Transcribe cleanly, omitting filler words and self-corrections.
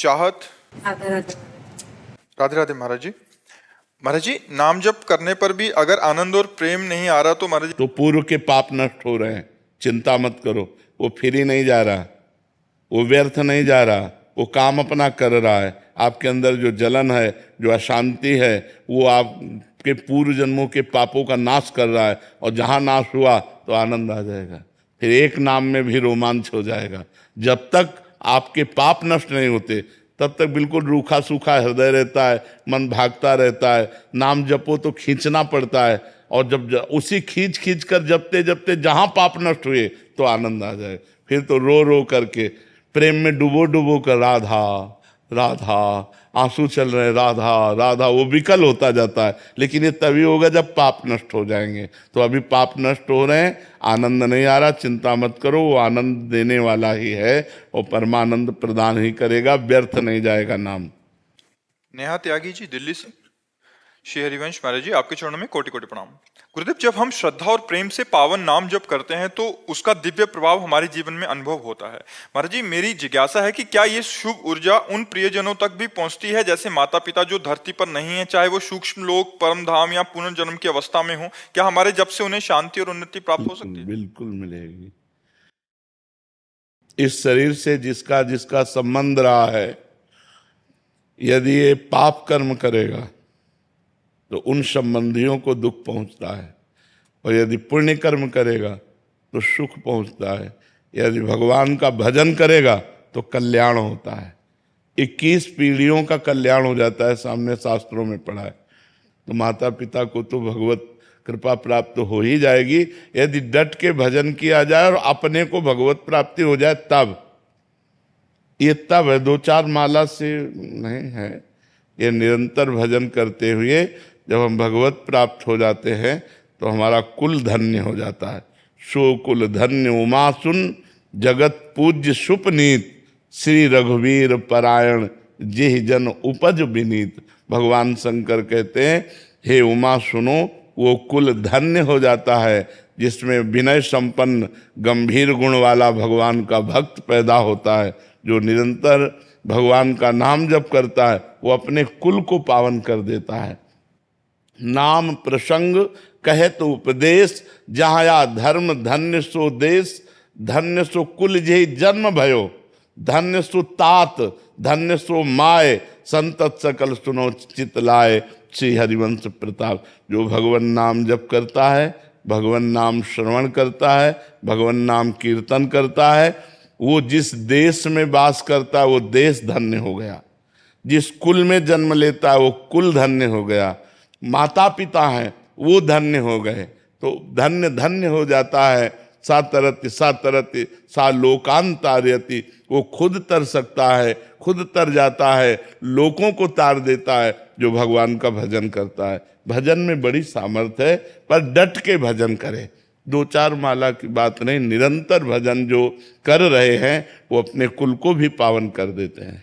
चाहत। राधे राधे। राधे राधे महाराज जी। महाराज जी, नाम जप करने पर भी अगर आनंद और प्रेम नहीं आ रहा तो महाराज जी। तो पूर्व के पाप नष्ट हो रहे हैं, चिंता मत करो। वो फिर ही नहीं जा रहा, वो व्यर्थ नहीं जा रहा, वो काम अपना कर रहा है। आपके अंदर जो जलन है, जो अशांति है, वो आपके पूर्व जन्मों के पापों का नाश कर रहा है। और जहाँ नाश हुआ तो आनंद आ जाएगा, फिर एक नाम में भी रोमांच हो जाएगा। जब तक आपके पाप नष्ट नहीं होते तब तक बिल्कुल रूखा सूखा हृदय रहता है, मन भागता रहता है। नाम जपो तो खींचना पड़ता है, और जब उसी खींच खींच कर जपते जपते जहाँ पाप नष्ट हुए तो आनंद आ जाए। फिर तो रो रो करके प्रेम में डुबो डुबो कर राधा राधा, आंसू चल रहे राधा राधा, वो विकल होता जाता है। लेकिन ये तभी होगा जब पाप नष्ट हो जाएंगे। तो अभी पाप नष्ट हो रहे हैं, आनंद नहीं आ रहा, चिंता मत करो, वो आनंद देने वाला ही है और परमानंद प्रदान ही करेगा, व्यर्थ नहीं जाएगा नाम। नेहा त्यागी जी दिल्ली से। श्री हरिवंश महाराज जी, आपके चरणों में कोटि कोटि प्रणाम। गुरुदेव, जब हम श्रद्धा और प्रेम से पावन नाम जप करते हैं तो उसका दिव्य प्रभाव हमारे जीवन में अनुभव होता है। महाराज जी, मेरी जिज्ञासा है कि क्या ये शुभ ऊर्जा उन प्रियजनों तक भी पहुंचती है, जैसे माता पिता जो धरती पर नहीं है, चाहे वो सूक्ष्म लोक, परम धाम या पुनर्जन्म की अवस्था में हो, क्या हमारे जप से उन्हें शांति और उन्नति प्राप्त हो सकती है? बिल्कुल मिलेगी। इस शरीर से जिसका जिसका संबंध रहा है, यदि ये पाप कर्म करेगा तो उन संबंधियों को दुख पहुंचता है, और यदि पुण्य कर्म करेगा तो सुख पहुंचता है। यदि भगवान का भजन करेगा तो कल्याण होता है, 21 पीढ़ियों का कल्याण हो जाता है, सामने शास्त्रों में पढ़ा है। तो माता पिता को तो भगवत कृपा प्राप्त हो ही जाएगी यदि डट के भजन किया जाए और अपने को भगवत प्राप्ति हो जाए तब। ये तब है, 2-4 माला से नहीं है, ये निरंतर भजन करते हुए जब हम भगवत प्राप्त हो जाते हैं तो हमारा कुल धन्य हो जाता है। सो कुल धन्य उमा सुन, जगत पूज्य सुपनीत, श्री रघुवीर परायण, जिह जन उपज विनीत। भगवान शंकर कहते हैं, हे उमा सुनो, वो कुल धन्य हो जाता है जिसमें विनय संपन्न गंभीर गुण वाला भगवान का भक्त पैदा होता है। जो निरंतर भगवान का नाम जप करता है वो अपने कुल को पावन कर देता है। नाम प्रसंग कहे तो उपदेश, जहाँ या धर्म धन्य सो देश, धन्य सो कुल जेहि जन्म भयो, धन्य सो तात, धन्य सो माय, संतत सकल सुनो चित लाए। श्री हरिवंश प्रताप। जो भगवान नाम जप करता है, भगवान नाम श्रवण करता है, भगवान नाम कीर्तन करता है, वो जिस देश में वास करता है वो देश धन्य हो गया। जिस कुल में जन्म लेता है वो कुल धन्य हो गया। माता पिता हैं वो धन्य हो गए, तो धन्य धन्य हो जाता है। सा तरति सा तरति सा लोकांतार्यति, वो खुद तर सकता है, खुद तर जाता है, लोगों को तार देता है जो भगवान का भजन करता है। भजन में बड़ी सामर्थ्य है, पर डट के भजन करें। 2-4 माला की बात नहीं, निरंतर भजन जो कर रहे हैं वो अपने कुल को भी पावन कर देते हैं।